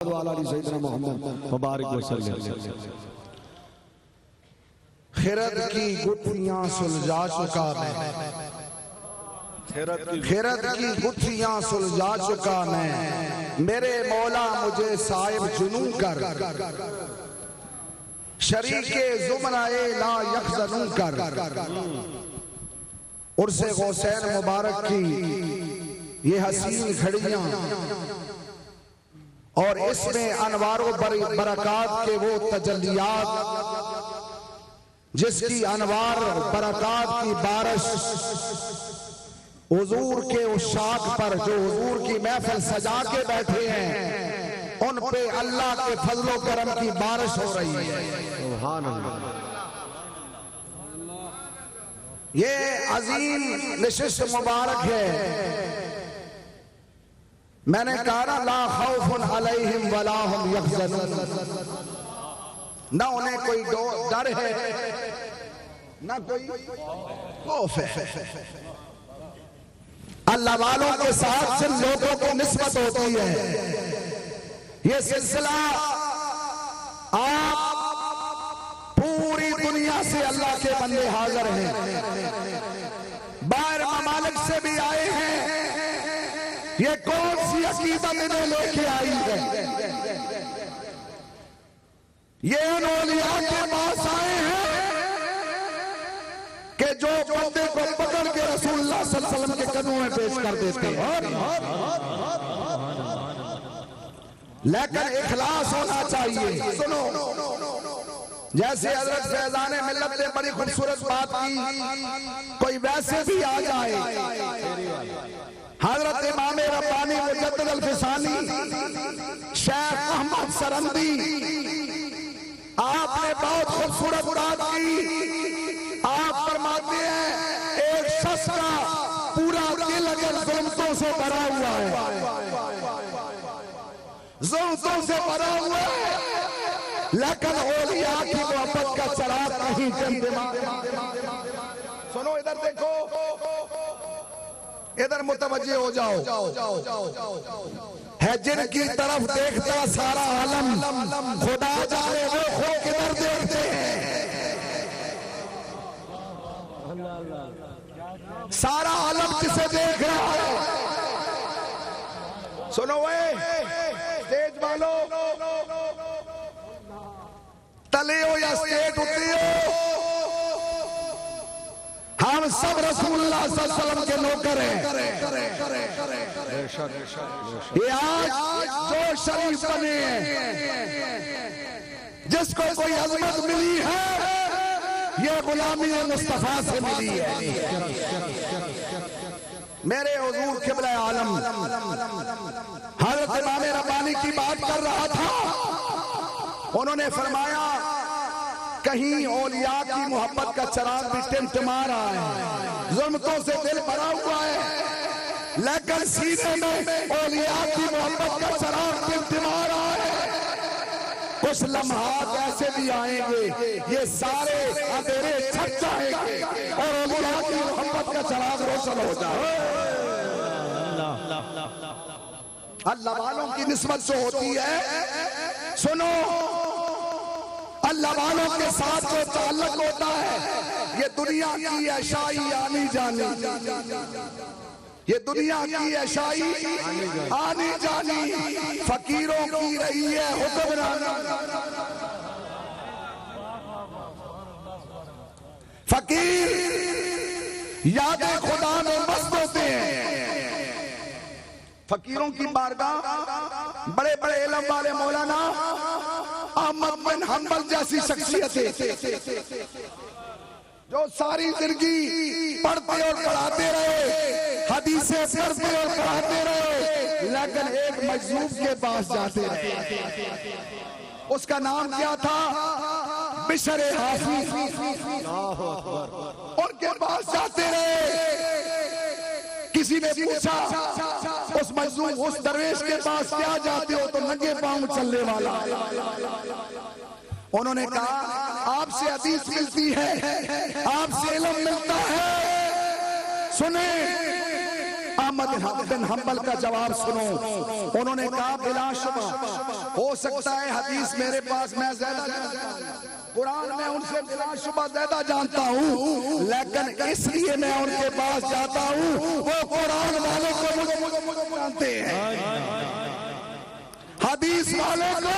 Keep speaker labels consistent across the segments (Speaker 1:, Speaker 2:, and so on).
Speaker 1: وعلی آل سیدنا محمد مبارک وسلم۔
Speaker 2: خرد کی گٹھیاں سلجھا چکا میں، خرد کی گٹھیاں سلجھا چکا میں، میرے مولا مجھے صاحب جنوں کر، شریک زمرہ لا یخزنوں کر۔ عرس غوثین مبارک کی یہ حسین گھڑیاں اور اس میں انوار و برکات کے وہ تجلیات جس کی انوار برکات کی بارش حضور کے عشاق پر جو حضور کی محفل سجا کے بیٹھے ہیں ان پہ اللہ کے فضل و کرم کی بارش ہو رہی ہے۔
Speaker 1: سبحان اللہ۔
Speaker 2: یہ عظیم نشست مبارک ہے۔ میں نے کہا لا خوف علیہم ولا ہم یحزنون، نہ انہیں کوئی ڈر ہے نہ کوئی خوف ہے۔ اللہ والوں کے ساتھ جن لوگوں کو نسبت ہوتی ہے، یہ سلسلہ آپ پوری دنیا سے اللہ کے بندے حاضر ہیں، باہر ممالک سے بھی آئے ہیں، یہ کون سی عقیدت انہیں لے کے آئی ہے؟ یہ ان اولیاء کے پاس آئے ہیں کہ جو بندے کو پکڑ کے رسول اللہ صلی اللہ علیہ وسلم کے قدموں میں پیش کر دیتے ہیں، لیکن اخلاص ہونا چاہیے۔ سنو، جیسے حضرت فیضان ملت نے بڑی خوبصورت بات کی، کوئی ویسے بھی آ جائے، حضرت امام ربانی مجدد الفسانی شیخ احمد سرندی، آپ نے بہت خوبصورت بات کی۔ آپ فرماتے ہیں ایک شخص کا پورا دل اگر ظلمتوں سے بھرا ہوا ہے، ظلمتوں سے بھرا ہوا ہے، لیکن اولیاء کی محبت کا چراغ نہیں جلتا۔ سنو ادھر دیکھو، ادھر متوجہ ہو جاؤ، ہے جن کی طرف دیکھتا سارا عالم، خدا جانے وہ خود کدھر دیکھتے ہیں۔ سارا عالم کسے دیکھ رہا ہے؟ سنو سٹیج والو، تلے ہو یا سٹیج اتری ہو، ہم سب رسول اللہ صلی اللہ علیہ وسلم کے نوکر ہیں۔ یہ آج جو شریف بنے ہیں، جس کو کوئی عظمت ملی ہے، یہ غلامی مصطفیٰ سے ملی ہے۔ میرے حضور قبلہ عالم حضرت امام ربانی کی بات کر رہا تھا، انہوں نے فرمایا کہیں اولیاء کی محبت کا چراغ بھی ٹمٹما رہا ہے، ظلمتوں سے دل بھرا ہوا ہے، لیکن سینے میں اولیاء کی محبت کا چراغ ٹمٹما رہا ہے۔ کچھ لمحات ایسے بھی آئیں گے، یہ سارے اندھیرے چھٹ جائیں گے اور اولیاء کی محبت کا چراغ روشن ہو جائے۔ اللہ والوں کی نسبت جو ہوتی ہے، سنو، اللہ والوں کے ساتھ جو تعلق ہوتا ہے، یہ دنیا کی عشائی آنی جانی، یہ دنیا کی عشائی آنی جانی، فقیروں کی رہی ہے حکمرانی۔ فقیر یاد خدا میں مست ہوتے ہیں۔ فقیروں کی بارگاہ بڑے بڑے علم والے مولانا احمد بن حنبل جیسی شخصیتیں جو ساری زندگی پڑھتے اور پڑھاتے رہے، حدیثیں پڑھتے اور پڑھاتے رہے، لیکن ایک مجذوب کے پاس جاتے رہے، اس کا نام کیا تھا؟ بشر حافظ۔ ان کے پاس جاتے رہے، کسی نے پوچھا اس مجذوب اس درویش کے پاس کیا جاتے ہو؟ تو ننگے پاؤں چلنے والا۔ انہوں نے کہا آپ سے حدیث ملتی ہے، آپ سے علم ملتا ہے، سنیں احمد بن حنبل کا جواب سنو. انہوں نے کہا بلا شبہ ہو سکتا ہے حدیث میرے پاس میں زیادہ جانتا ہوں, قرآن میں ان سے بلا شبہ زیادہ جانتا ہوں, لیکن اس لیے میں ان کے پاس جاتا ہوں وہ قرآن والوں کو مجھے جانتے ہیں, حدیث والوں کو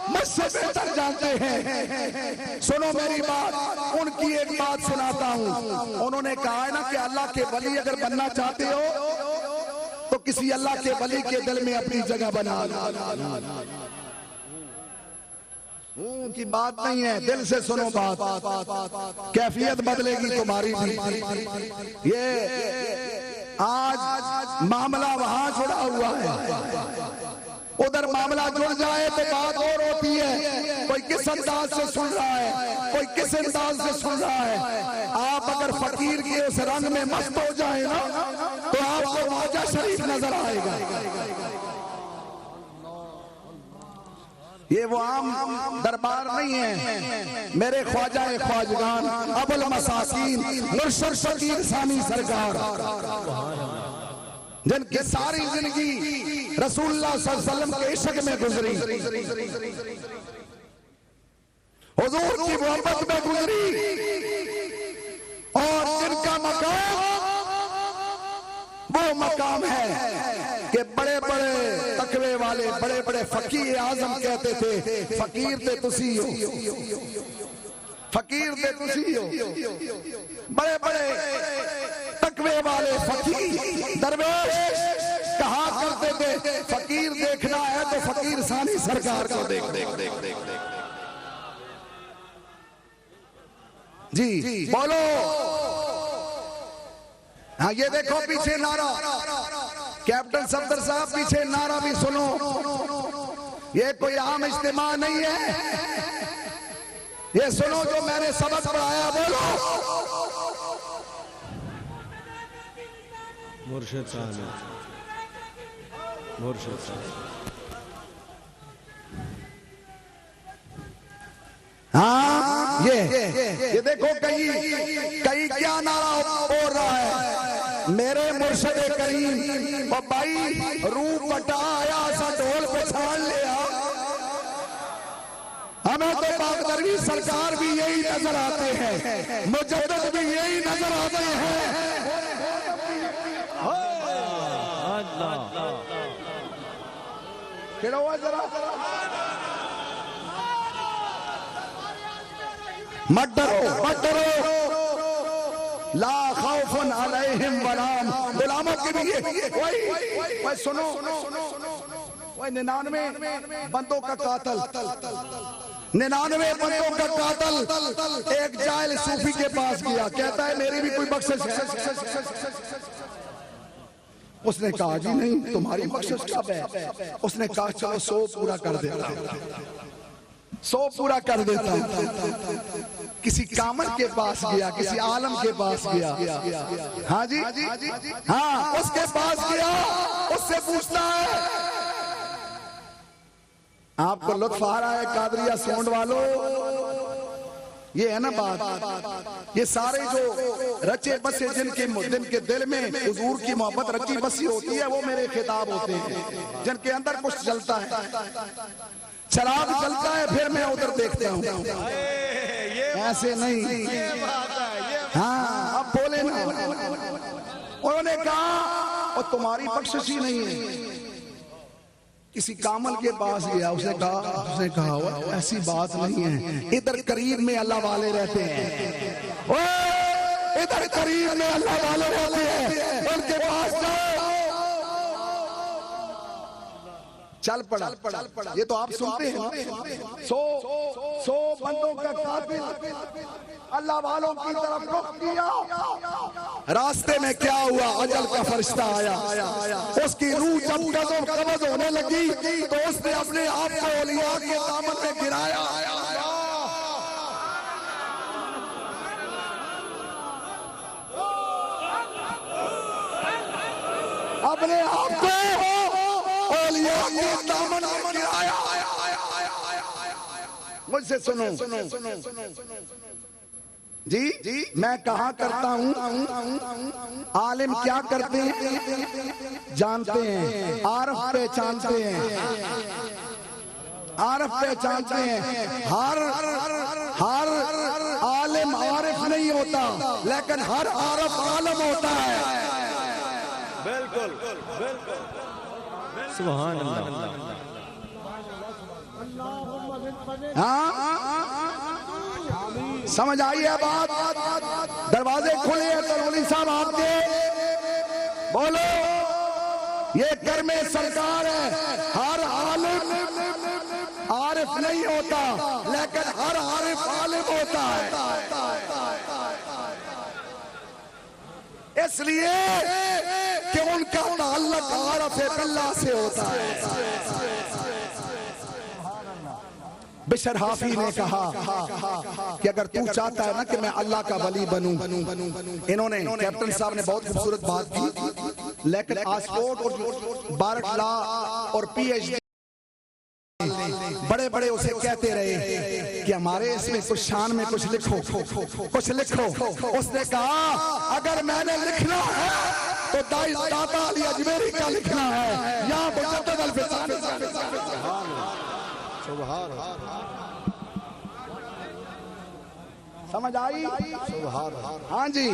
Speaker 2: مجھ سے بہتر جانتے ہیں. سنو میری بات, ان کی ایک بات سناتا ہوں. انہوں نے کہا ہے نا کہ اللہ کے ولی اگر بننا چاہتے ہو تو کسی اللہ کے ولی کے دل میں اپنی جگہ بنا لو. ان کی بات نہیں ہے, دل سے سنو بات, کیفیت بدلے گی تمہاری بھی. یہ آج معاملہ وہاں جڑا ہوا ہے, ادھر معاملہ جڑ جائے تو بات اور ہوتی ہے. کوئی کس انداز سے سن رہا ہے, کوئی کس انداز سے سن رہا ہے. آپ اگر فقیر کے اس رنگ میں مست ہو جائیں نا تو آپ کو خواجہ شریف نظر آئے گا. یہ وہ عام دربار نہیں ہے, میرے خواجہ خواجگان ابو المساکین مرشد فقیر ثانی سرکار, جن کی ساری زندگی رسول اللہ صلی اللہ علیہ وسلم کے عشق میں گزری, حضور کی محبت میں گزری, اور جن کا مقام وہ مقام ہے کہ بڑے بڑے تقوی والے بڑے بڑے فقیر اعظم کہتے تھے فقیر تے تسی ہو, فقیر تے تسی ہو. بڑے بڑے تقوی والے فقیر درویش کہا کرتے تھے فقیر دیکھنا ہے تو فقیر ثانی سرکار کو دیکھ. جی بولو. ہاں یہ دیکھو پیچھے نعرہ, کیپٹن صفدر صاحب پیچھے نعرہ بھی سنو. یہ کوئی عام اجتماع نہیں ہے, یہ سنو جو میں نے سبق پڑھایا. بولو
Speaker 1: مرشد صاحب, مرشد صاحب.
Speaker 2: ہاں یہ دیکھو کہیں کیا نعرہ ہو رہا ہے, میرے مرشد کریم. اور بھائی روح پٹا آیا سا ڈھول پہ چھاڑ لیا, ہمیں تو پاک درویش سرکار بھی یہی نظر آتے ہیں, مجدد بھی یہی نظر آتے ہیں. کھڑا ہوا ذرا, مت ڈرو, لا خوف علیہم ولا هم. غلاموں کے لیے سنو, 99 بندوں کا قاتل, 99 بندوں کا قاتل ایک جاہل صوفی کے پاس گیا, کہتا ہے میری بھی کوئی بخشش ہے. اس نے کہا جی نہیں, تمہاری بخشش کب ہے؟ اس نے کہا چلو 100 پورا کر دیتا, 100 پورا کر دیتا. کسی کامل کے پاس گیا, کسی عالم کے پاس گیا, ہاں جی ہاں اس کے پاس گیا, اس سے پوچھتا ہے آپ کو لطف آ رہا ہے قادریہ سونڈ والو؟ یہ ہے نا بات, یہ سارے جو رچے بسے جن کے دل میں حضور کی محبت رچی بسی ہوتی ہے وہ میرے خطاب ہوتے ہیں, جن کے اندر کچھ جلتا ہے, چراغ جلتا ہے پھر میں ادھر دیکھتا ہوں, ایسے نہیں. ہاں اب بولے نا. انہوں نے کہا اور تمہاری بخشش ہی نہیں ہے. کسی کامل کے پاس گیا, اس نے کہا ایسی بات نہیں ہے, ادھر قریب میں اللہ والے رہتے ہیں, ادھر قریب میں اللہ والے رہتے ہیں, ان کے پاس جاؤ. چل پڑا. یہ تو آپ سنتے ہیں, 100 بندوں کا قاتل اللہ والوں کی طرف رخ کیا. راستے میں کیا ہوا, اجل کا فرشتہ آیا, اس کی روح جب قبض ہونے لگی تو اس نے اپنے آپ کو اولیاء کے دامن میں گرایا. اپنے آپ کو اولیاء کے دامن میں گرایا. مجھ سے سنو, جی میں کہا کرتا ہوں عالم کیا کرتے ہیں جانتے ہیں، عارف پہچانتے ہیں، عارف پہچانتے ہیں۔ ہر عالم عارف نہیں ہوتا، لیکن ہر عارف عالم ہوتا ہے۔
Speaker 3: بالکل سبحان اللہ۔
Speaker 2: ہاں سمجھ آئی ہے بات؟ دروازے کھلے ہیں ترونی صاحب آپ کے، بولو یہ کرم سرکار ہے۔ ہر عالم عارف نہیں ہوتا، لیکن ہر عارف عالم ہوتا ہے۔ اس لیے کہ ان کا تعلق عارف اللہ سے ہوتا ہے۔ بشر حافی نے کہا کہ اگر تو چاہتا ہے نا کہ میں اللہ کا ولی بنوں، انہوں نے کیپٹن صاحب نے بہت خوبصورت بات کی، لیکن آسپورٹ اور بارٹ لا اور پی ایچ ڈی بڑے بڑے اسے کہتے رہے کہ ہمارے اس میں کچھ شان میں کچھ لکھو کچھ لکھو۔ اس نے کہا اگر میں نے لکھنا ہے تو داتا علی اجمیری کا لکھنا ہے، یہاں مجدد الفسانی۔ سمجھ آئی؟ ہاں جی،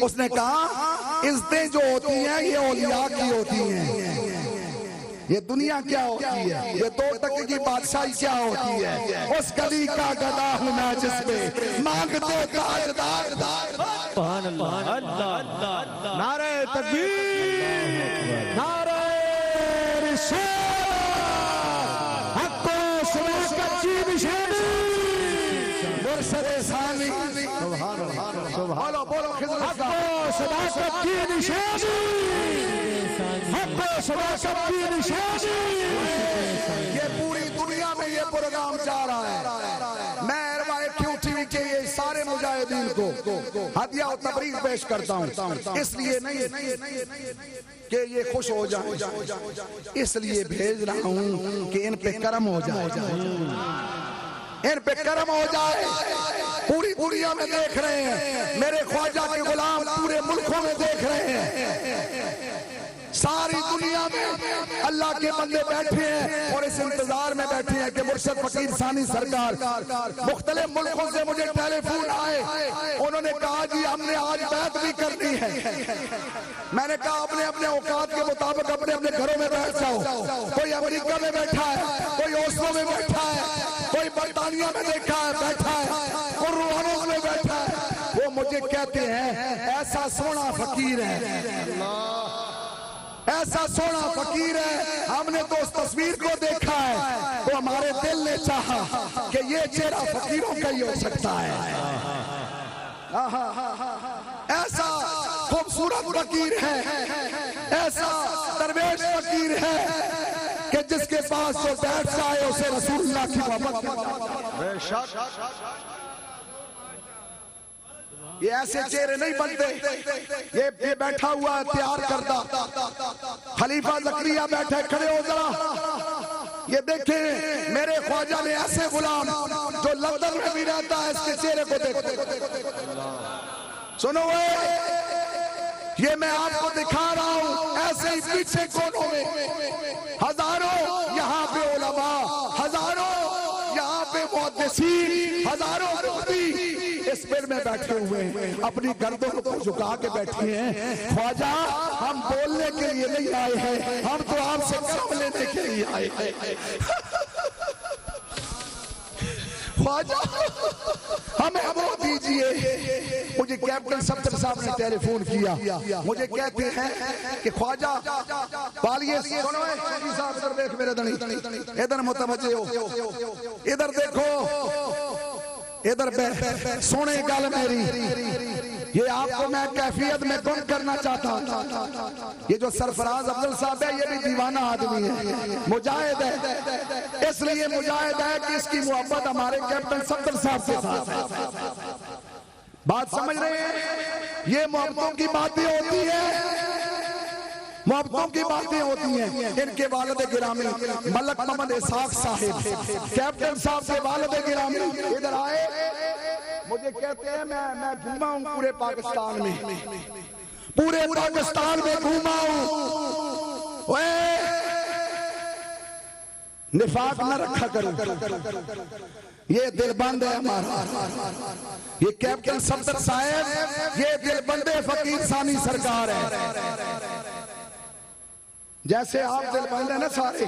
Speaker 2: اس نے کہا عزتیں جو ہوتی ہیں یہ اولیاء کی ہوتی ہیں، یہ دنیا کیا ہوتی ہے، یہ دو ٹکے کی بادشاہی کیا ہوتی ہے۔ اس گلی کا گدا ہوں میں جس میں مانگتے تاجدار۔
Speaker 3: سبحان اللہ۔ نعرہ تکبیر، نعرہ رسالت، حق و صداقت کی نشانی،
Speaker 2: مرشد ثانی۔ بولو بولو خضر
Speaker 3: حق و صداقت کی نشانی، حق و صداقت کی نشانی۔
Speaker 2: یہ پوری دنیا میں یہ پروگرام جا رہا ہے۔ میں کیوں ٹی وی کے یہ سارے مجاہدین کو ہدیہ و تبریک پیش کرتا ہوں، اس لیے نہیں کہ یہ خوش ہو جائیں، اس لیے بھیج رہا ہوں کہ ان پہ کرم ہو جائے، ان پہ کرم ہو جائے۔ پوری دنیا میں دیکھ رہے ہیں، میرے خواجہ کے غلام پورے ملکوں میں دیکھ رہے ہیں، ساری دنیا میں اللہ کے بندے بیٹھے ہیں اور اس انتظار میں بیٹھے ہیں کہ مرشد فقیر ثانی سرکار۔ مختلف ملکوں سے مجھے ٹیلی فون آئے، انہوں نے کہا جی ہم نے آج بیعت بھی کرنی ہے۔ میں نے کہا اپنے اپنے اوقات کے مطابق اپنے اپنے گھروں میں بیٹھ جاؤ۔ کوئی امریکہ میں بیٹھا ہے، کوئی اوسلو میں بیٹھا ہے، کوئی برطانیہ میں بیٹھا ہے، کوئی روحانوز میں بیٹھا ہے۔ وہ مجھے کہتے ہیں ایسا سونا فقیر ہے، ایسا سونا فقیر ہے، ہم نے تو اس تصویر کو دیکھا ہے تو ہمارے دل نے چاہا کہ یہ چہرہ فقیروں کا ہی ہو سکتا ہے۔ ایسا خوبصورت فقیر ہے، ایسا درویش فقیر ہے کہ جس کے پاس جو بیٹھ جائے اسے رسول اللہ کی محبت۔ یہ ایسے چہرے نہیں بنتے، یہ بیٹھا ہوا ہے تیار کردہ خلیفہ زکریا بیٹھے، کھڑے ہو ذرا، یہ دیکھیں میرے خواجہ نے ایسے غلام جو لندن میں بھی رہتا ہے اس کے چہرے کو دیکھو، سنو یہ میں آپ کو دکھا رہا ہوں، ایسے ہی پیچھے کونوں میں ہزاروں یہاں پہ علماء، ہزاروں یہاں پہ محدثین، ہزاروں مفتی اس پیر میں بیٹھے ہوئے ہیں، اپنی گردوں کو جھکا کے بیٹھے ہیں۔ خواجہ ہم بولنے کے لیے نہیں آئے ہیں، ہم تو آپ سے کام لینے کے لیے آئے ہیں۔ خواجہ ہمیں وہ دیجئے۔ مجھے کیپٹن صفدر صاحب نے ٹیلی فون کیا، مجھے کہتے ہیں کہ خواجہ بالیے سنو شیخی صاحب ادھر دیکھ میرے دنی، ادھر متوجہ ہو، ادھر دیکھو، ادھر سونے گل میری، یہ آپ کو میں کیفیت میں گم کرنا چاہتا ہوں۔ یہ جو سرفراز افضل صاحب ہے یہ بھی دیوانہ آدمی ہے، مجاہد ہے، اس لیے مجاہد ہے کہ اس کی محبت ہمارے کیپٹن صفدر صاحب کے ساتھ ہے۔ بات سمجھ رہے ہیں؟ یہ محبتوں کی باتیں ہوتی ہیں، محبتوں کی باتیں ہوتی ہیں۔ ان کے والد گرامی ملک محمد اسحاق صاحب، کیپٹن صاحب کے والد گرامی ادھر آئے، مجھے کہتے ہیں میں گھوما ہوں پورے پاکستان میں، پورے پاکستان میں گھوما ہوں، نفاق نہ رکھا کرو، یہ دل بند ہے ہمارا، یہ کیپٹن صفدر صاحب یہ دل بند فقیر ثانی سرکار ہے، جیسے آپ دل بند ہیں نا سارے،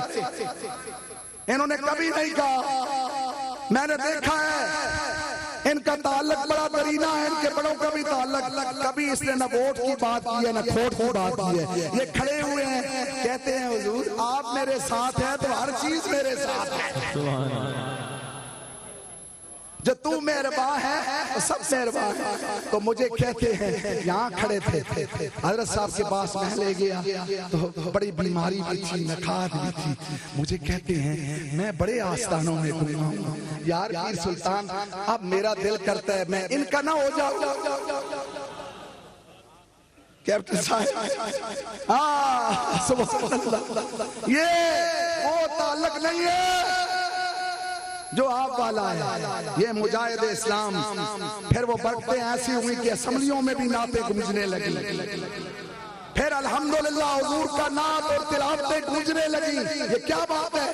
Speaker 2: انہوں نے کبھی نہیں کہا، میں نے دیکھا ہے ان کا تعلق بڑا درینہ ہے، ان کے بڑوں کا بھی تعلق، کبھی اس نے نہ ووٹ کی بات کی ہے نہ کھوٹ کی بات کی ہے، یہ کھڑے ہوئے ہیں کہتے ہیں حضور آپ میرے ساتھ ہیں تو ہر چیز میرے ساتھ ہے، جو تو مہربان ہے وہ سب مہربان ہے، تو مجھے کہتے ہیں یہاں کھڑے تھے حضرت صاحب کے پاس میں لے گیا تو بڑی بیماری بھی تھی، نکھات بھی تھی، مجھے کہتے ہیں میں بڑے آستانوں میں گھوما ہوں یار پیر سلطان، اب میرا دل کرتا ہے میں ان کا نہ ہو جاؤں، کیپٹن صاحب سبحان اللہ، یہ وہ تعلق نہیں ہے جو آپ والا ہے، یہ مجاہد اسلام، پھر وہ بڑھتے ایسی ہوئی کہ اسمبلیوں میں بھی نعتیں گونجنے لگی، پھر الحمدللہ حضور کا نعت اور تلاوتیں گونجنے لگی، یہ کیا بات ہے؟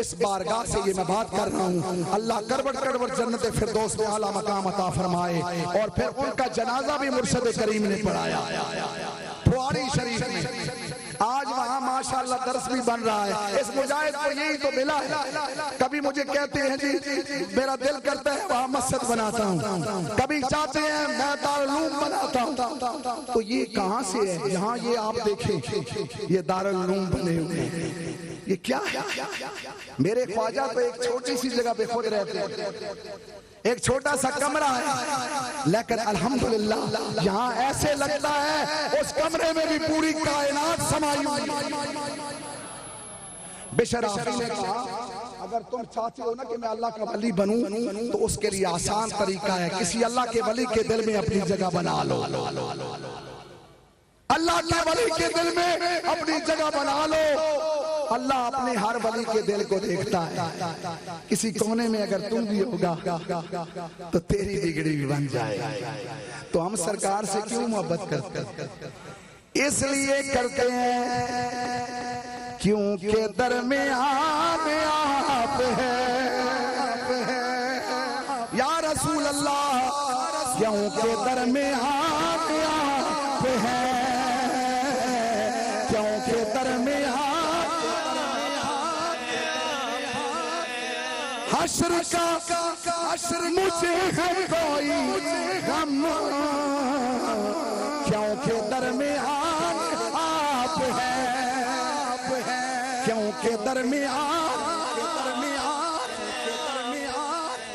Speaker 2: اس بارگاہ سے یہ میں بات کر رہا ہوں، اللہ کروٹ کروٹ جنت فردوس میں اعلیٰ مقام عطا فرمائے، اور پھر ان کا جنازہ بھی مرشد کریم نے پڑھایا پھواری شریف میں، آج وہاں ماشاءاللہ درس بھی بن رہا ہے، اس مجاہد کو یہی تو ملا ہے، کبھی مجھے کہتے ہیں جی میرا دل کرتا ہے وہاں مسجد بناتا ہوں، کبھی چاہتے ہیں میں دارالعلوم بناتا ہوں، تو یہ کہاں سے ہے؟ یہاں یہ آپ دیکھیں یہ دارالعلوم بنے ہوئے ہیں، یہ کیا ہے؟ میرے خواجہ تو ایک چھوٹی سی جگہ پہ خود رہتے ہیں، ایک چھوٹا سا کمرہ ہے، لیکن الحمدللہ یہاں ایسے لگتا ہے اس کمرے میں بھی پوری کائنات سمائی ہوئی۔ بشر آفی نے کہا اگر تم چاہتے ہو نا کہ میں اللہ کا ولی بنوں تو اس کے لیے آسان طریقہ ہے، کسی اللہ کے ولی کے دل میں اپنی جگہ بنا لو، اللہ کے ولی کے دل میں اپنی جگہ بنا لو، اللہ اپنے ہر ولی کے دل کو دیکھتا ہے، کسی کونے میں اگر تم بھی ہوگا تو تیری بگڑی بھی بن جائے، تو ہم سرکار سے کیوں محبت کرتے ہیں؟ اس لیے کرتے ہیں کیونکہ درمیان آپ ہے یا رسول اللہ، کیونکہ درمیان آپ ہے، کیونکہ درمیان حشر کا مجھے ہے کوئی غم، کیونکہ درمیان آپ ہے، کیونکہ درمیان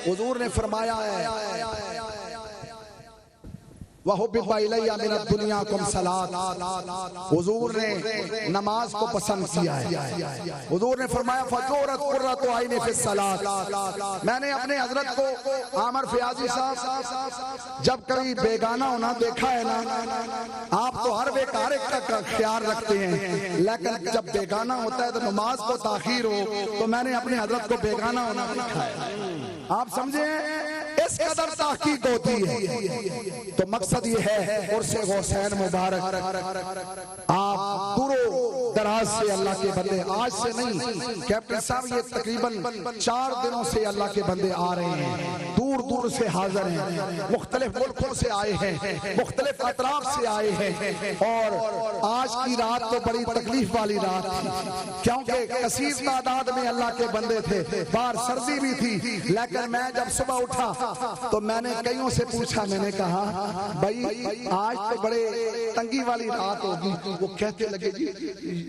Speaker 2: حضور نے فرمایا ہے وَحُبِّبَ إِلَيَّ مِنَ الدُّنْيَا كُمْ صَلَاةٌ، حضور نے نماز کو پسند کیا ہے، حضور نے فرمایا فَجُورَتْ قُرَّةُ عَيْنِ فِي الصَّلَاةِ، میں نے اپنے حضرت کو عامر فیاضی صاحب جب کبھی بیگانہ ہونا دیکھا ہے نا، آپ تو ہر بیکار کا خیال رکھتے ہیں، لیکن جب بیگانہ ہوتا ہے تو نماز کو تاخیر ہو، تو میں نے اپنے حضرت کو بیگانہ ہونا دیکھا ہے، آپ سمجھیں اس قدر تحقیق ہوتی ہے، تو مقصد یہ ہے عرس حسین مبارک، آپ دور و دراز سے اللہ کے بندے، آج سے نہیں، کیپٹن صاحب یہ تقریباً 4 دنوں سے اللہ کے بندے آ رہے ہیں، دور دور سے حاضر ہیں، مختلف ملکوں سے آئے ہیں، مختلف اطراف سے آئے ہیں، اور آج کی رات تو بڑی تکلیف والی رات تھی، کیونکہ کثیر تعداد میں اللہ کے بندے تھے، باہر سردی بھی تھی، لیکن میں جب صبح اٹھا تو میں نے کئیوں سے پوچھا، میں نے کہا بھائی آج تو بڑے تنگی والی رات ہوگی، وہ کہتے لگے جی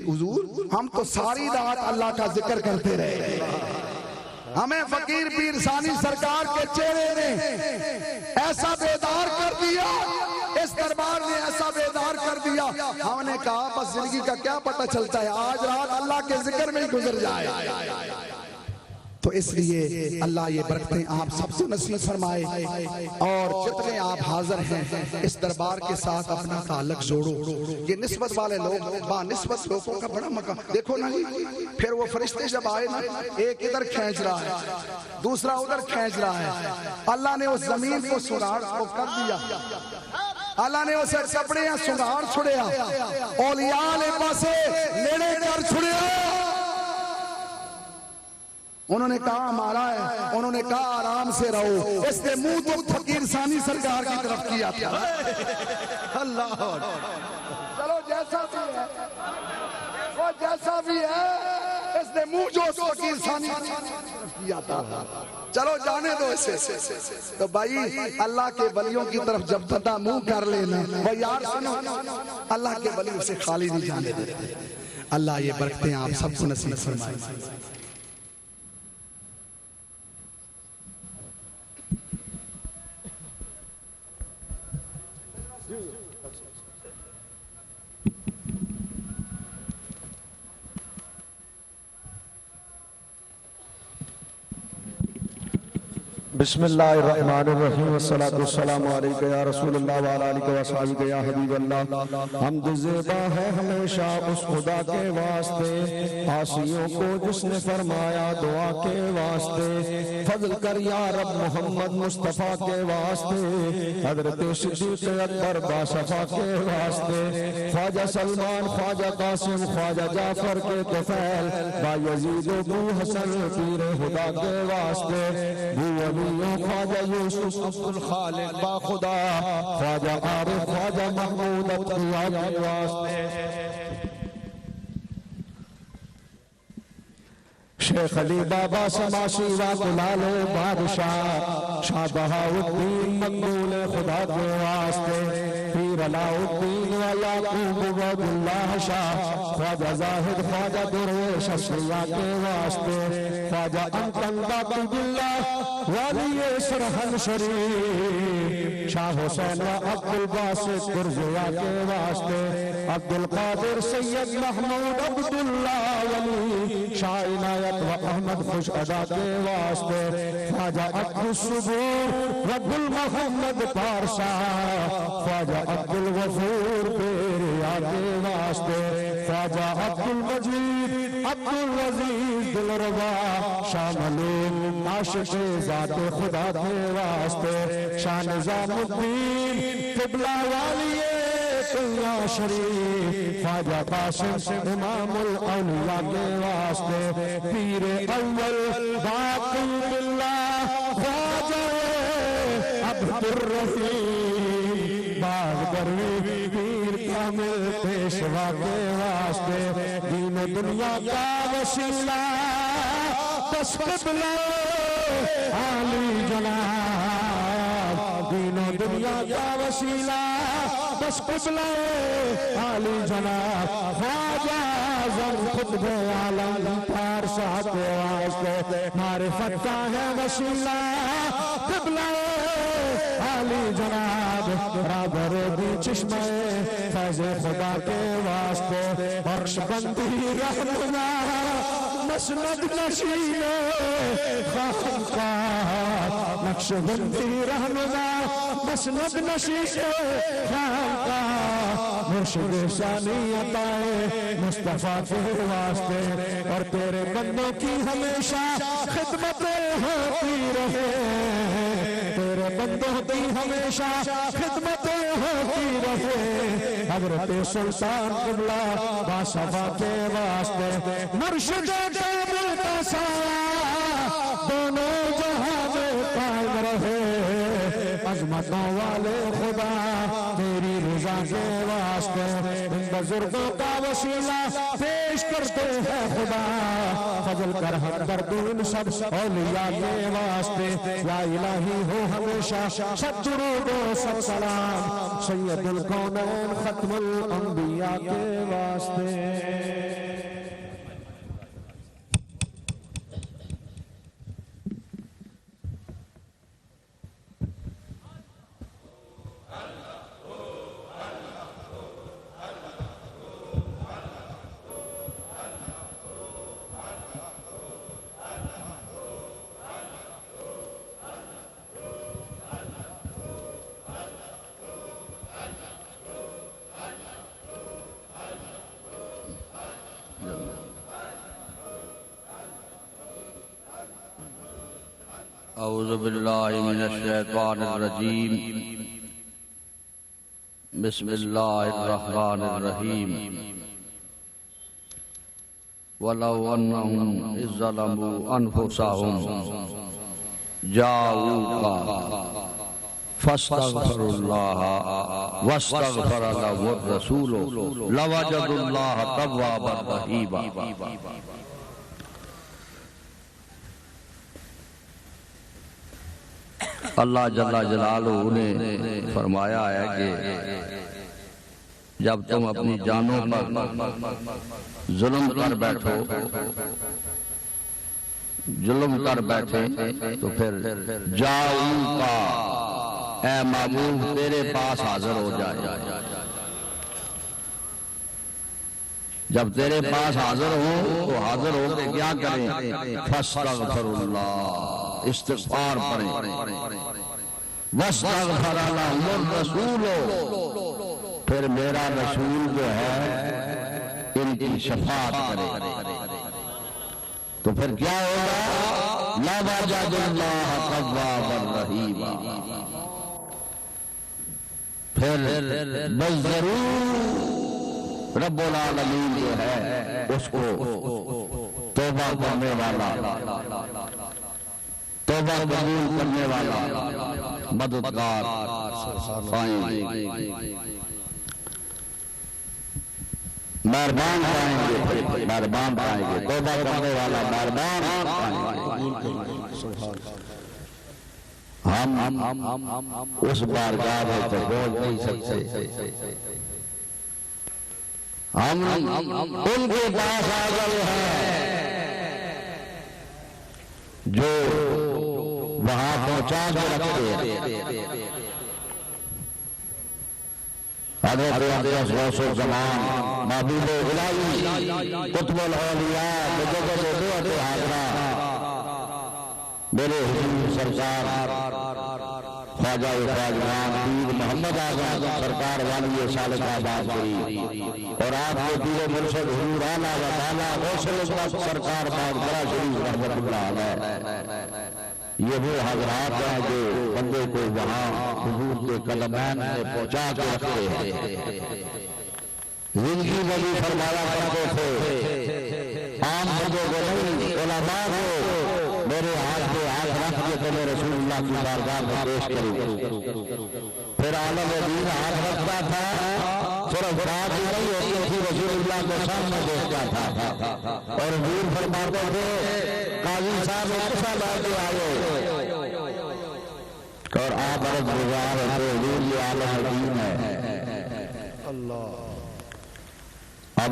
Speaker 2: حضور ہم تو ساری رات اللہ کا ذکر کرتے رہے، ہمیں فقیر پیر ثانی سرکار کے چہرے نے ایسا بیدار کر دیا، اس دربار نے ایسا بیدار کر دیا، ہم نے کہا بس زندگی کا کیا پتہ چلتا ہے، آج رات اللہ کے ذکر میں ہی گزر جائے، تو اس لیے اللہ یہ برکتیں آپ سب کو نصیب فرمائے، اور جتنے آپ حاضر ہیں اس دربار کے ساتھ اپنا تعلق جوڑو۔ یہ نسبت والے لوگ با نسبت لوگوں کا بڑا مقام، دیکھو نا جی، پھر وہ فرشتے جب آئے نا، ایک ادھر کھینچ رہا ہے، دوسرا ادھر کھینچ رہا ہے، اللہ نے اس زمین کو سراڑ کو کر دیا، اللہ نے اسے کپڑے سنگار چھڑیا، اولیاء نے پاسے لینے کر چھڑیا۔ انہوں نے کہا ہمارا ہے، انہوں نے کہا آرام سے رہو، اس نے منہ تو فقیر ثانی سرکار کی طرف کیا تھا۔ اللہ چلو جیسا بھی ہے، وہ جیسا بھی ہے، اس نے منہ جو فقیر ثانی کیا تھا، چلو جانے دو اسے۔ تو بھائی اللہ کے ولیوں کی طرف جب بندہ منہ کر لینا، وہ یار سنو، اللہ کے ولی اسے خالی نہیں جانے دیتے۔ اللہ یہ برکتیں آپ سب کو نصیب فرمائے۔
Speaker 3: بسم اللہ الرحمن الرحیم، والصلاة والسلام علیکہ یا رسول اللہ وعلی آلہ وصحبہ یا حبیب اللہ۔ حمد زیبا ہے ہمیشہ اس خدا کے واسطے، عاصیوں کو جس نے فرمایا دعا کے واسطے، فضل کر یا رب محمد مصطفیٰ کے واسطے، حضرت صدیق اکبر باصفا کے واسطے، خواجہ سلمان، خواجہ قاسم، خواجہ جعفر کے طفیل، بایزید و بو حسن پیر خدا کے واسطے، بو خواجہ یوسف عبد الخالق با خدا، خواجہ عارف، خواجہ محمود اتقیاء کے واسطے، شیخ علی بابا سماشی و گلال بادشاہ، شاہ بہاؤالدین مقبول خدا کے واسطے، پیر علاء الدین و یعقوب و عبداللہ شاہ، خواجہ زاہد، خواجہ درویش اشریا کے واسطے، خواجہ انتن باقی باللہ ولی سرحن شریف، شاہ حسین و عبدالباسط قرضیہ کے واسطے، عبدالقادر سید محمود عبداللہ ولی، شاہ عنایت و احمد خوش ادا کے واسطے، خواجہ عبدالصبور رب المحمد پارسا، خواجہ عبدالغفور پیریا کے واسطے، خواجہ عبدالمجید عبدالعزیز دلربا، شاہ ملوم عاشق ذات خدا کے واسطے، شاہ نظام الدین قبلہ والی قلعہ شریف، خواجہ قاسم امام الاولیاء کے واسطے، پیر اول باقی باللہ، خواجہ عبد الرحیم باغ دروی، پیر کامل پیشوا کے واسطے، دین و دنیا کا وسیلہ بس قبلہ عالی جناب، دین و دنیا کا وسیلہ بس قبلہ عالی جناب، خواجہ اعظم قطب عالم پارسا کے واسطے، معرفت کا ہے وسیلہ قبلہ عالی جناب، برابر دی چشمہ فیض خدا کے واسطے، بخش بندی رہنما مسند نشین خانقاہ، نقش بندی رہنما مسند نشین خانقاہ، مرشد ثانی عطائے مصطفیٰ کے واسطے، اور تیرے بندوں کی ہمیشہ خدمتیں ہوتی رہے، تیرے بندوں کی ہمیشہ خدمتیں ہوتی رہے، حضرت سلطان قبلہ باصفا کے واسطے، مرشد کامل کا سایہ دونوں جہاں میں قائم رہے، عظمتوں والے خدا تیری رضا کے واسطے، ان بزرگوں کا وسیلہ پیش کرتے ہیں خدا، فضل کر ہم کردین سب اولیاء کے واسطے، یا الہی ہو ہمیشہ سب درود و سب سلام سید الکونین ختم الانبیاء کے واسطے۔
Speaker 4: اعوذ باللہ من الشیطان الرجیم بسم اللہ الرحمن الرحیم وَلَوْ أَنَّهُمْ إِذْ ظَلَمُوا أَنفُسَهُمْ جَاءُوكَ فَاسْتَغْفَرُوا اللَّهَ وَاسْتَغْفَرَ لَهُمُ الرَّسُولُ لَوَجَدُوا اللَّهَ تَوَّابًا رَحِيمًا۔ اللہ جل جلالہ نے فرمایا ہے کہ جب تم اپنی جانوں پر ظلم کر بیٹھے تو پھر جاؤں کا اے محبوب تیرے پاس حاضر ہو جائے۔ جب تیرے پاس حاضر ہو تو حاضر ہو کے کیا کریں؟ فاستغفر اللہ، استغفار پڑھیں، واستغفر لهم الرسول، پھر میرا رسول جو ہے ان کی شفاعت کرے تو پھر کیا ہوگا؟ لَوَجَدُوا اللَّهَ تَوَّابًا رَحِيمًا، پھر بس ضرور رب العالمین جو ہے اس کو توبہ کرنے والا، توبہ قبول کرنے والا مددگار پائیں گے، مہربان پائیں گے، مہربان پائیں گے، توبہ کرنے والا مہربان پائیں گے۔ ہم اس بارگاہ میں تو پہنچ نہیں سکتے، ہم ان کے پاس حاضر ہیں جو وہاں پہنچا کے رکھتے ہیں۔ حضرت اقدس غوث الزمان محبوب الہی قطب الاولیاء مجدد بیعت حاضرہ میرے حضور سرکار خواجہ خواجگان پیر محمد اعظم سرکار والی صالح آباد کی اور آپ کے پیر مرشد حضور اعلیٰ و تعالیٰ غوث الاسباب سرکار باغبرا شریف رحمت اللہ علیہ، یہ وہ حضرات ہیں جو بندے کو وہاں حضور کے قدمین میں پہنچا کے رکھتے ہیں۔ زندگی میں بھی فرمایا کرتے تھے عام بندوں کو نہیں، علماء کو میرے ہاتھ پہ ہاتھ رکھ کے تو میں رسول اللہ کی بارگاہ میں پیش کروں۔ پھر عالم دین ہاتھ رکھتا تھا، صرف بات ہی نہیں ہوتی تھی، رسول اللہ کے سامنے دیکھتا تھا اور حضور فرماتے تھے قاضی صاحب ایسا لا کے آئے اور آپ عرض گزار ہے تو حضور یہ عالم دین ہے۔ اب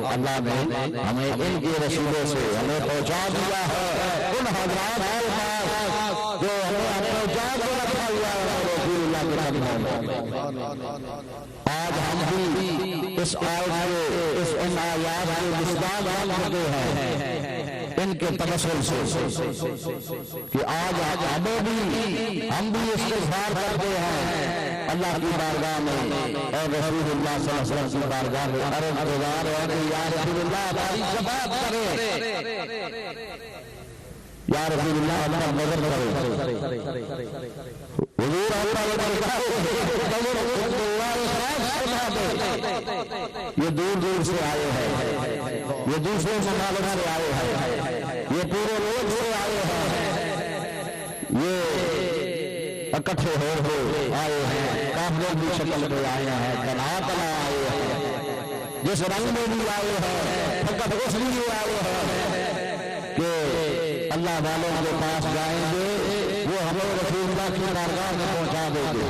Speaker 4: اللہ نے ہمیں ان کے رسولوں سے ہمیں پہنچا دیا ہے ان حضرات کے پاس جو ہمیں پہنچا کے رکھا ہوا ہے رسول اللہ کے قدموں میں۔ آج ہم بھی اس آیت کے ان آیات کے مصداق بن چکے ہیں ان کے تبسل سے کہ آج ہمیں بھی ہم بھی استغفار کرتے ہیں اللہ کی بارگاہ میں اور رسول اللہ صلی اللہ علیہ وسلم کی بارگاہ میں عرض گزار ہے کہ یا رسول اللہ ہماری شفاعت کرے، یا رسول اللہ ہمارا نظر کرے۔ حضور یہ دور دور سے آئے ہیں، یہ دوسرے ممالک سے آئے ہیں، یہ پورے لوگ سے آئے ہیں، یہ اکٹھے ہو آئے ہیں، کافروں کی شکل میں آئے ہیں، تنا آئے ہیں، جس رنگ میں بھی آئے ہیں، فقط اس لیے آئے ہیں کہ اللہ والوں کے پاس جائیں گے وہ ہمیں رسول اللہ کی بارگاہ میں پہنچا دیں گے۔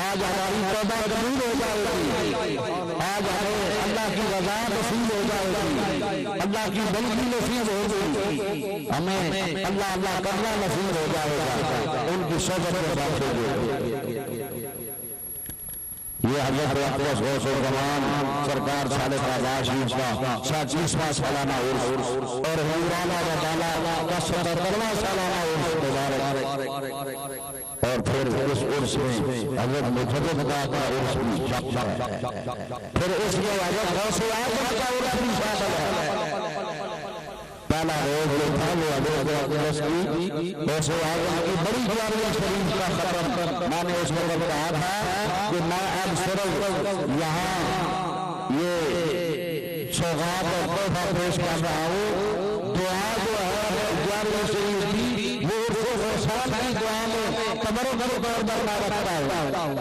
Speaker 4: آج ہماری توبہ قبول ہو جائے گی، آج ہمیں اللہ کی رضا نصیب ہو جائے گی، اللہ کی بندگی نصیب ہوگی، ہمیں اللہ اللہ کرنا نصیب ہو جائے گا، ان کی صحبت میں بیٹھیں گے۔ یہ حضرت اقدس غوث الزمان سرکار صالح آباد شریف کا 37واں سالانہ عرس اور حضور اعلیٰ و تعالیٰ کا 77واں سالانہ عرس مبارک، اور پھر اس عرس میں حضرت مجدد کا عرس بھی شامل ہے، پھر اس میں حضرت غوث اعظم کا عرس بھی شامل ہے۔ پہلا روز جو تھا وہ حضرت اقدس کی غوث اعظم کی بڑی جامع شریف کا ختم میں نے اس وقت کہا تھا کہ میں اب صرف یہاں یہ سوغات اور تحفہ پیش کر رہا ہوں. دعا جو ہے جامع شریف کی وہ عرف غوثان کی دعا میں تبرک طور پر میں رکھتا ہوں.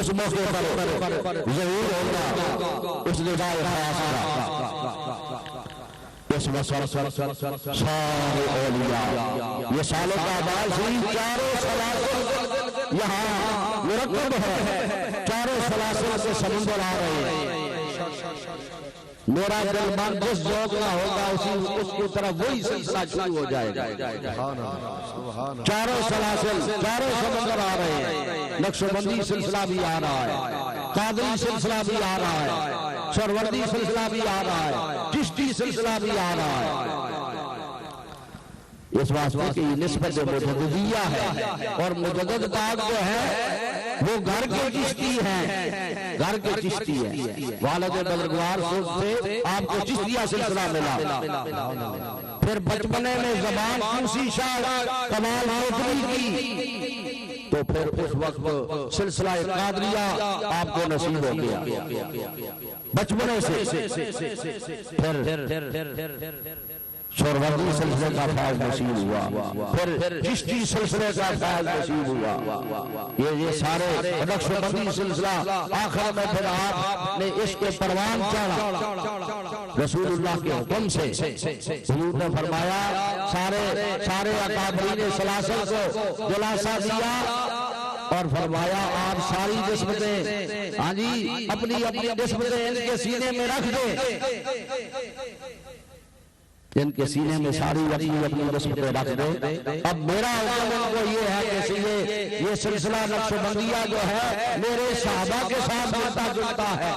Speaker 4: اس موقع پر ضرور ہوگا اس ندائے خاص کا. اس وقت سارے اولیاء یہ سال آباد ہوئی چاروں سلاسل یہاں مرکب ہے. چاروں سلاسل سے سمندر آ رہے ہیں. میرا دل من جس ذوق نہ ہوگا اس کی طرف وہی سلسلہ شروع ہو جائے گا. چاروں سلاسل چاروں سمندر آ رہے ہیں. نقشبندی سلسلہ بھی آ رہا ہے, قادری سلسلہ بھی آ رہا ہے, سروردی سلسلہ بھی آ رہا ہے, چشتی سلسلہ بھی آ رہا ہے. اس واسطے کہ یہ نسبت مجددیہ ہے اور مجدد پاک جو ہے وہ گھر کے چشتی ہیں, گھر کے چشتی ہیں. والد بزرگوار سے آپ کو چشتیہ سلسلہ ملا. پھر بچپنے میں زبان کوسی شاہ کمال موجودی کی تو پھر اس وقت سلسلہ قادریہ آپ کو نصیب ہو گیا. بچپنے سے پھر سروردی سلسلے کا فیض نصیب ہوا, پھر چشتی سلسلے کا فیض نصیب ہوا. یہ سارے نقشبندی سلسلہ آخر میں پھر آپ نے عشق پروان چڑھا رسول اللہ کے حکم سے. حضور نے فرمایا سارے اکابرین سلاسل کو دلاسا دیا اور فرمایا آپ ساری نسبتیں ہاں جی اپنی اپنی نسبتیں ان کے سینے میں رکھ دیں. ان کے سینے میں ساری اپنی نسبتیں رکھ دیں. اب میرا حکم ان کو یہ ہے کہ یہ سلسلہ نقشبندیہ جو ہے میرے صحابہ کے ساتھ ملتا جلتا ہے,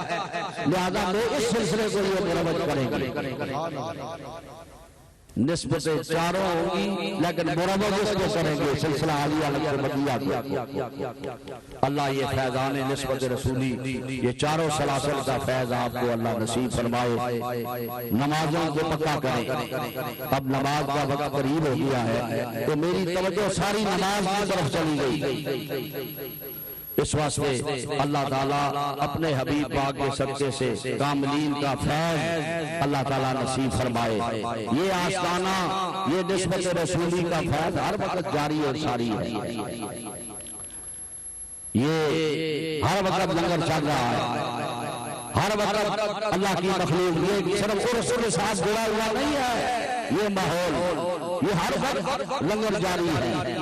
Speaker 4: لہذا میں اس سلسلے کو یہ مروج کریں گے. نسبتیں چاروں ہوں گی لیکن مروج اس کو کریں گے سلسلہ عالیہ نقشبندیہ کو. اللہ یہ فیضان نسبت رسولی یہ چاروں سلاسل کا فیض آپ کو اللہ نصیب فرمائے. نمازوں کو پکا کریں. اب نماز کا وقت قریب ہو گیا ہے تو میری توجہ ساری نماز کی طرف چلی گئی. اس واسطے اللہ تعالیٰ اپنے حبیب پاک کے صدقے سے کاملین کا فیض اللہ تعالیٰ نصیب فرمائے. یہ آستانہ یہ نسبت رسولی کا فیض ہر وقت جاری اور ساری ہے. یہ ہر وقت لنگر چل رہا ہے, ہر وقت اللہ کی مخلوق. یہ صرف عرس کے ساتھ جڑا ہوا نہیں ہے یہ ماحول, یہ ہر وقت لنگر جاری ہے.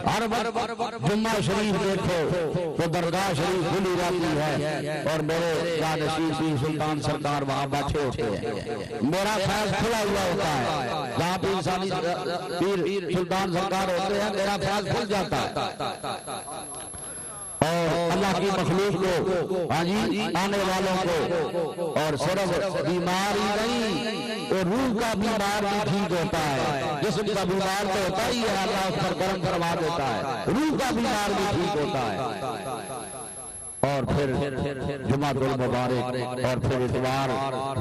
Speaker 4: ہر وقت جمعہ شریف دیکھو تو درگاہ شریف کھلی رہتی ہے اور میرے جانشین پیر سلطان سرکار وہاں بیٹھے ہوتے ہیں. میرا فیض کھلا ہوا ہوتا ہے. جہاں پہ انسانی پیر سلطان سرکار ہوتے ہیں میرا فیض کھل جاتا ہے. اور اللہ کی مخلوق کو ہاں جی آنے والوں کو اور صرف بیماری نہیں اور روح کا بیمار بھی ٹھیک ہوتا ہے. جسم کا بیمار تو ہوتا ہی ہے, اللہ اس پر کرم کروا دیتا ہے. روح کا بیمار بھی ٹھیک ہوتا ہے. اور پھر جمعہ المبارک اور پھر اتوار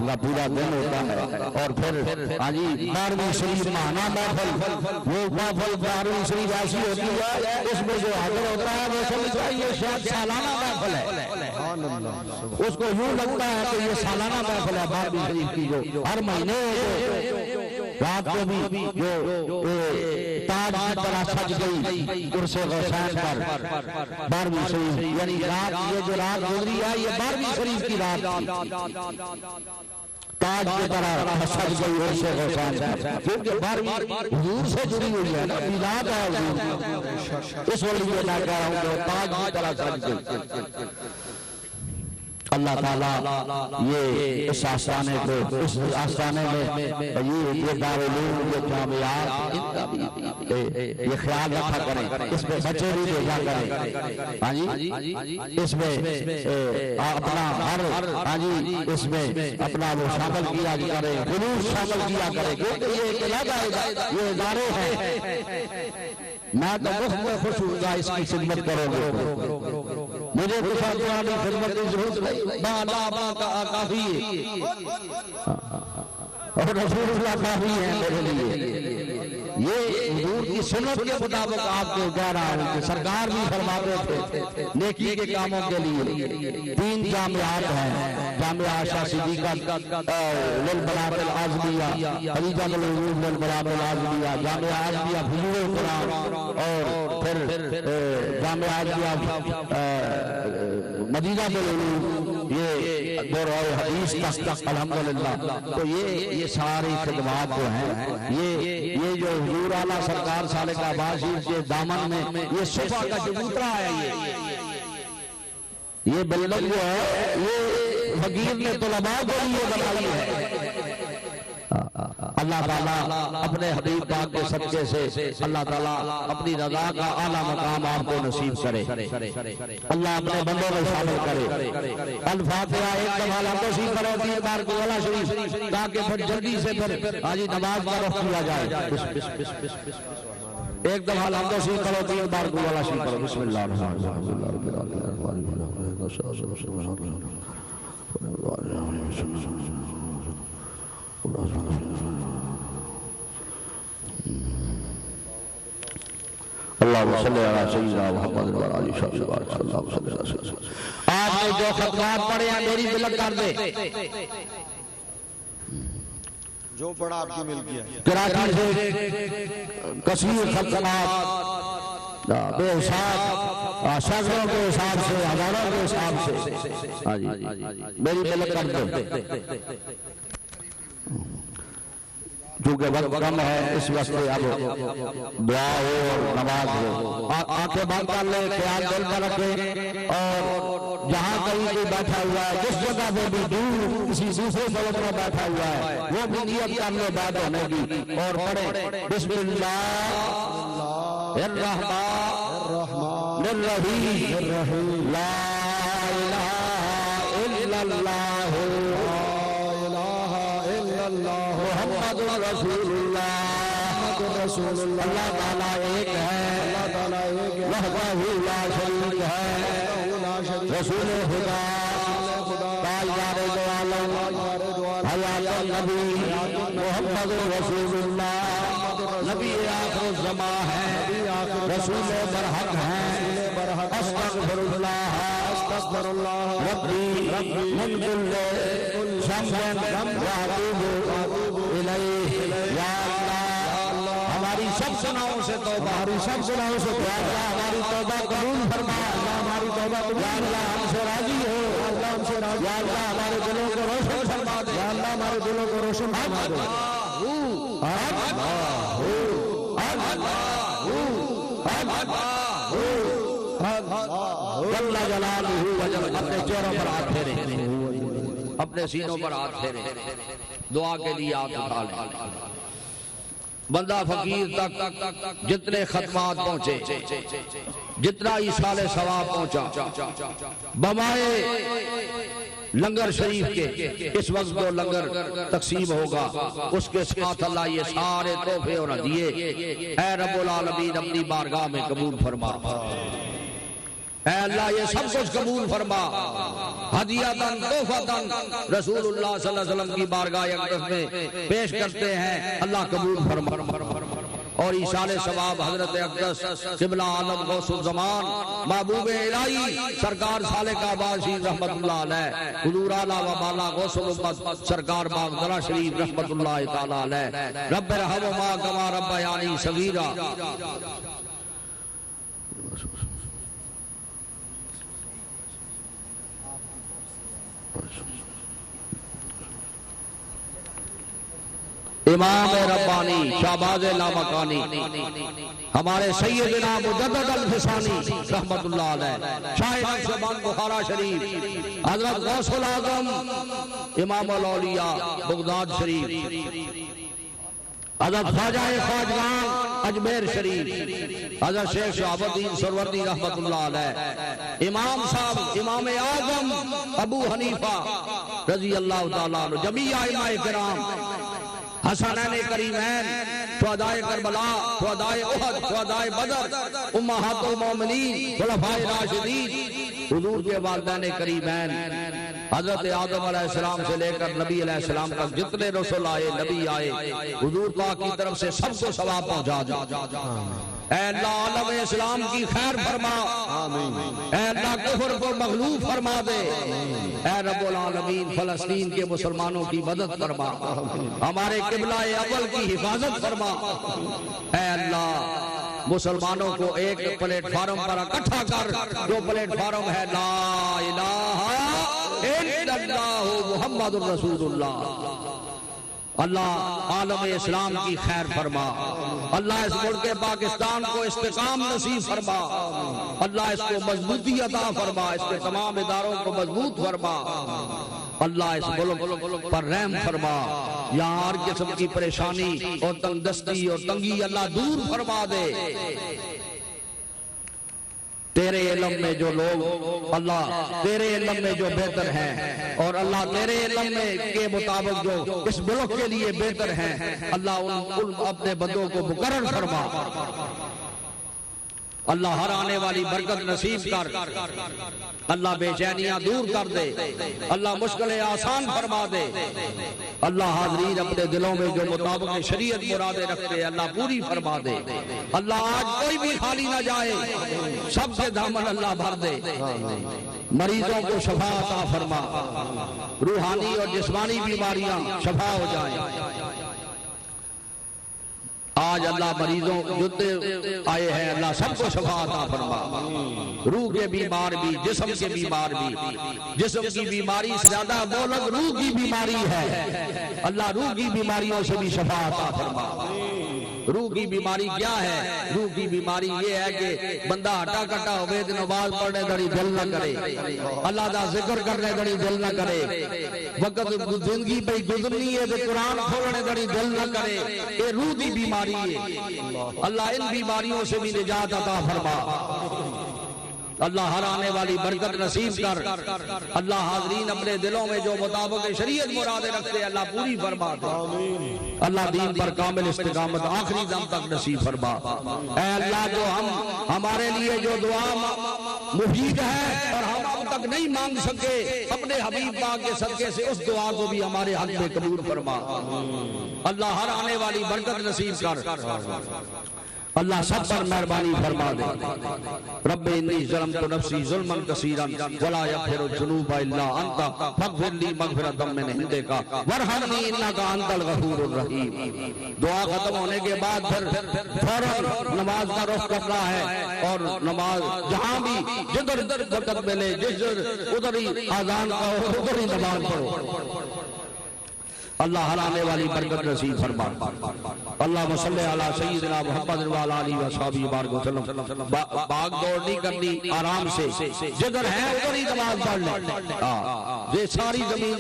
Speaker 4: کا پورا دن ہوتا ہے. اور پھر ہاں جی 12ویں شریف ماہانہ محفل, وہ محفل 12ویں شریف ایسی ہوتی ہے اس میں جو حاضر ہوتا ہے وہ سمجھتا ہے یہ شاید سالانہ محفل ہے. اس کو یوں لگتا ہے کہ یہ سالانہ محفل ہے 12ویں شریف کی جو ہر مہینے رات کو بھی جو تاج کی طرح سج گئی عرس غوثین پر 12ویں شریف, یعنی رات یہ جو رات گزری ہے یہ 12ویں شریف کی رات تھی. تاج کی طرح سج گئی عرس غوثین پر کیونکہ 12ویں حضور سے جڑی ہوئی ہے نا, میلاد ہے حضور. اس وقت یہ میں کہہ رہا ہوں کہ تاج کی طرح سج گئی. اللہ تعالیٰ یہ اس آستانے کو اس آستانے میں یہ دارالعلوم یہ جامعات ان کا بھی یہ خیال رکھا کریں. اس میں بچے بھی دیکھا کریں. ہاں جی اس میں اپنا ہر ہاں جی اس میں اپنا وہ شامل کیا کرے, خلوص شامل کیا کرے کیونکہ یہ ایک علیحدہ یہ ادارے ہیں. میں تو مفت میں خوش ہوں گا اس کی خدمت کرو گے. مجھے کچھ خدمت کی ضرورت نہیں, کافی ہے. اور رسول اللہ کافی ہے میرے لیے. یہ حضور کی سنت کے مطابق آپ کو کہہ رہا ہوں کہ سرکار بھی فرماتے تھے نیکی کے کاموں کے لیے 3 جامعات ہیں. جامعہ عائشہ صدیقہ للبنات العازمیہ، خدیجہ العلوم للبنات العازمیہ، جامعہ عازمیہ حضور القرآن، اور پھر جامعہ عازمیہ مدینہ العلوم، یہ دور حدیث تک الحمدللہ. تو یہ ساری خدمات جو ہیں، یہ جو حضور اعلیٰ سرکار سالک آباد شریف کے دامن میں یہ صفا کا چبوترا ہے، یہ بلد جو ہے یہ فقیر نے طلباء کو لیے بنائی ہے. اللہ تعالیٰ اپنے حبیب پاک کے صدقے سے اللہ تعالیٰ اپنی رضا کا اعلیٰ مقام آپ کو نصیب کرے. اللہ اپنے بندوں میں شامل کرے. الفاتحہ ایک دفعہ لمبوسی کرو 3 بار کولا شریف، تاکہ پھر جلدی سے پھر آج نماز کا رخ کیا جائے. ایک دفعہ لمبوسی کرو 3 بار کولا شریف کرو. بسم اللہ الرحمن الرحیم. اللہم صلی علی سیدنا محمد و علی صلی اللہ علیہ وسلم. آپ نے جو خطبات پڑھے ہیں میری دلت کر دے.
Speaker 1: جو پڑھا آپ کی مل گیا.
Speaker 4: کراچی سے کثیر خطبات بے حساب، سینکڑوں کے حساب سے، ہزاروں کے حساب سے میری دلت کر دے. چونکہ وقت کم ہے اس وقت اب دعا ہو اور نماز ہو. آنکھیں بند کر لیں، خیال دل پر رکھیں، اور جہاں کہیں کوئی بیٹھا ہوا ہے، جس جگہ پہ بھی دور کسی دوسرے ملک میں بیٹھا ہوا ہے، وہ بھی نیت کر لے بات ہونے کی اور پڑھیں بسم اللہ الرحمن الرحیم لا الہ الا اللہ محمد رسول اللہ. اللہ تعالیٰ ایک ہے، وحدہ لا شریک ہے، رسول خدا تاجدار دو عالم حیات النبی محمد رسول اللہ. نبی آخر الزمان ہے، رسول برحق ہے. استغفر اللہ ربی من کل ذنب واتوب الیہ. یا اللہ ہماری سب گناہوں سے توبہ، ہماری سب گناہوں سے توبہ. ہماری توبہ قبول فرما. ہماری توبہ قبول. یا اللہ ہم سے راضی ہو. اللہ ہم سے راضی. یا اللہ ہمارے دلوں کو روشن فرما دے. یا اللہ ہمارے دلوں کو روشن فرما دے. جل جلالہ وجل. اپنے چہروں پر ہاتھ پھیرے، اپنے سینوں پر ہاتھ پھیرے، دعا کے لیے ہاتھ اٹھا لیں. بندہ فقیر تک جتنے ختمات پہنچے، جتنا ایصال ثواب پہنچا بمائے لنگر شریف کے، اس وقت جو لنگر تقسیم ہوگا اس کے ساتھ اللہ یہ سارے تحفے اور ہدیے اے رب العالمین اپنی بارگاہ میں قبول فرما. اے اللہ یہ سب کچھ قبول فرما. ہدیاتاً تحفاتاً رسول اللہ صلی اللہ علیہ وسلم کی بارگاہ اقدس میں پیش کرتے ہیں. اللہ قبول فرما. اور ایصال ثواب حضرت اقدس قبلہ عالم غوث الزمان محبوب الہی سرکار سالک آباد شریف رحمت اللہ علیہ، حضور اعلیٰ و بالا غوث الامت سرکار باغدرہ شریف رحمت اللہ تعالی علیہ. رب ارحمہما کما ربیانی صغیرا. امام ربانی شہباز لامکانی ہمارے سیدنا مجدد الفسانی رحمت اللہ علیہ، شاہ نقشبند بخارا شریف، حضرت غوث العظم امام الاولیاء بغداد شریف، حضرت خواجہ خواجگان اجمیر شریف، حضرت شیخ شہاب الدین سروردی رحمت اللہ علیہ، امام صاحب امام اعظم ابو حنیفہ رضی اللہ تعالیٰ عنہ، جمیع ائمہ کرام، حسنین کریمین، شہدائے کربلا، شہدائے احد، شہدائے بدر، امہات المومنین، خلفائے راشدین، حضور کے والدین کریمین، حضرت آدم علیہ السلام سے لے کر نبی علیہ السلام تک جتنے رسول آئے نبی آئے حضور پاک کی طرف سے سب کو ثواب پہنچا دے۔ اے اللہ عالم اسلام کی خیر فرما، اے اللہ کفر کو مغلوب فرما دے، اے رب العالمین فلسطین کے مسلمانوں کی مدد فرما، ہمارے قبلہ اول کی حفاظت فرما، اے اللہ مسلمانوں کو ایک پلیٹ فارم پر اکٹھا کر، جو پلیٹ فارم ہے لا الہ الا اللہ محمد الرسول اللہ۔ اللہ عالم اسلام کی خیر فرما، اللہ اس ملک پاکستان کو استقام نصیب فرما، اللہ اس کو مضبوطی عطا فرما، اس کے تمام اداروں کو مضبوط فرما، اللہ اس ملک پر رحم فرما، یہاں ہر قسم کی پریشانی اور تنگ دستی اور تنگی اللہ دور فرما دے۔ تیرے علم میں جو لوگ اللہ تیرے علم میں جو بہتر ہیں اور اللہ تیرے علم میں کے مطابق جو اس ملک کے لیے بہتر ہیں، اللہ ان اپنے بندوں کو مقرر فرما، اللہ ہر آنے والی برکت نصیب کر، اللہ بے چینیاں دور کر دے، اللہ مشکلیں آسان فرما دے، اللہ حاضرین اپنے دلوں میں جو مطابق شریعت مرادیں رکھتے اللہ پوری فرما دے، اللہ آج کوئی بھی خالی نہ جائے، سب سے دامن اللہ بھر دے، مریضوں کو شفا عطا فرما، روحانی اور جسمانی بیماریاں شفا ہو جائیں۔ آج اللہ مریضوں جتنے آئے ہیں اللہ سب کو شفا عطا فرما، روح کے بیمار بھی، جسم کے بیمار بھی، جسم کی بیماری سے زیادہ بولد روح کی بیماری ہے، اللہ روح کی بیماریوں سے بھی شفا عطا فرما۔ روح کی بیماری کیا ہے؟ روح کی بیماری یہ ہے کہ بندہ ہٹا کٹا ہوئے نماز پڑھنے دڑی دل نہ کرے، اللہ دا ذکر کرنے دڑی دل نہ کرے، وقت زندگی پہ گزرنی ہے تو قرآن کھولنے دڑی دل نہ کرے، یہ روح کی بیماری ہے۔ اللہ ان بیماریوں سے بھی نجات عطا فرما، اللہ ہر آنے والی برکت نصیب کر، اللہ حاضرین اپنے دلوں میں جو مطابق شریعت مرادیں رکھتے اللہ پوری فرما دے، اللہ دین پر کامل استقامت آخری دم تک نصیب فرما۔ اے اللہ جو ہمارے لیے جو دعا مفید ہے اور ہم اب تک نہیں مانگ سکے، اپنے حبیب پاک کے صدقے سے اس دعا کو بھی ہمارے حق میں قبول فرما، اللہ ہر آنے والی برکت نصیب کر، اللہ سب پر مہربانی فرما دے۔ رب انی ظلمت نفسی ظلما کثیرا ولا یغفر الذنوب الا انت فاغفر لی مغفرۃ من عندک وارحمنی انک انت الغفور الرحیم۔ دعا ختم ہونے کے بعد پھر فوراً نماز کا رخ کرنا ہے، اور نماز جہاں بھی جدھر وقت ملے ادھر ہی اذان کا ادھر ہی نماز پڑھو، اللہ ہر آنے والی برکت نصیب فرما۔ اللہم صلی علی سیدنا محمد وعلی آلہ وصحبہ وبارک وسلم۔ بھاگ دوڑ نہیں کرنی، آرام سے جدھر ہے ادھر ہی نماز پڑھ لیں۔ یہ ساری زمین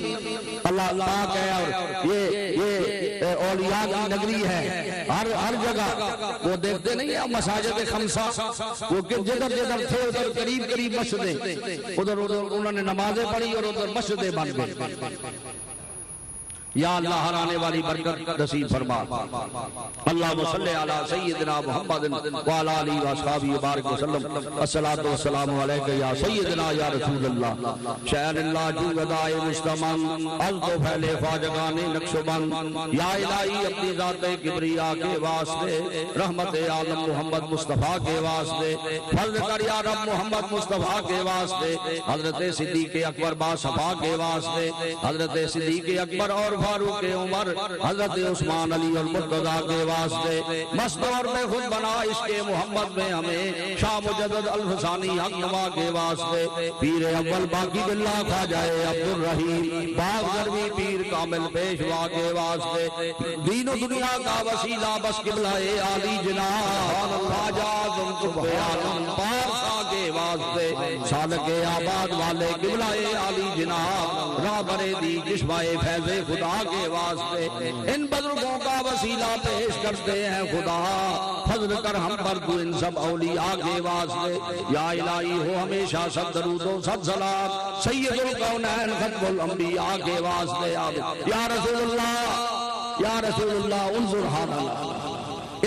Speaker 4: اللہ پاک ہے اور یہ اولیاء کی نگری ہے، ہر جگہ وہ دیکھتے نہیں ہیں مساجد خمسہ، وہ جدھر جدھر تھے ادھر قریب قریب مسجدیں، ادھر انہوں نے نمازیں پڑھی اور ادھر مسجدیں بن گئی۔ یا اللہ ہر آنے والی برکت نصیب فرما۔ اللہم صلی علی سیدنا محمد وعلی آلہ وصحبہ وبارک وسلم۔ الصلاۃ والسلام علیک یا سیدنا یا رسول اللہ، شہر اللہ جو ودائے مستمن از تو پھیلے خواجگان نقش بند، یا الہی اپنی ذات کبریا کے واسطے، رحمت عالم محمد مصطفیٰ کے واسطے، فضل کر یا رب محمد مصطفیٰ کے واسطے، حضرت صدیق اکبر باصفا کے واسطے، حضرت صدیق اکبر اور فاروق عمر، حضرت عثمان علی اور مرتضیٰ کے واسطے، مستور میں خود بنا عشق محمد میں ہمیں، شاہ مجدد الفسانی حق نوا کے واسطے، پیر اول باقی باللہ خواجہ عبد الرحیم باغ ضربی پیر کامل پیشوا کے واسطے، دین و دنیا کا وسیلہ بس قبلہ عالی جناب خواجہ ذوالقرب عالم پارسا کے واسطے، سالک آباد والے قبلہ عالی جناب رہبر دی چشمہ فیض خدا کے واسطے، ان بزرگوں کا وسیلہ پیش کرتے ہیں خدا، فضل کر ہم پر تو ان سب اولیاء کے واسطے، یا الہی ہو ہمیشہ سب درود و سب سلام سید الکونین ختم الانبیاء کے واسطے، یا رسول اللہ انظر حالنا،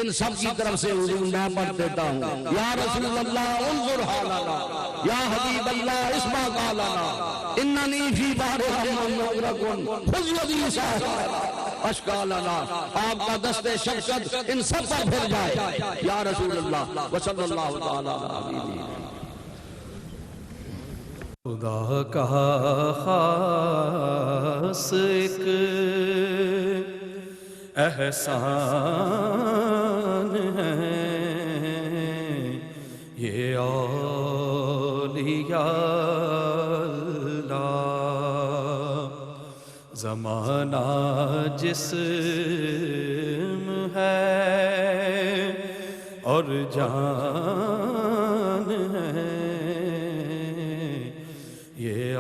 Speaker 4: ان سب کی طرف سے حضور میں پڑھ دیتا ہوں یا رسول اللہ انظر حالنا یا حبیب اللہ اسمع قالنا اننی فی بحر ہم مغرقن خذ یدی ساحل اشکالنا آپ کا دست شفقت ان سب پر پھر جائے یا رسول اللہ وصلی اللہ تعالی علیہ
Speaker 5: خدا کا خاص ایک احسان ہے یہ اولیاء اللہ زمانہ جسم ہے اور جان ہے یہ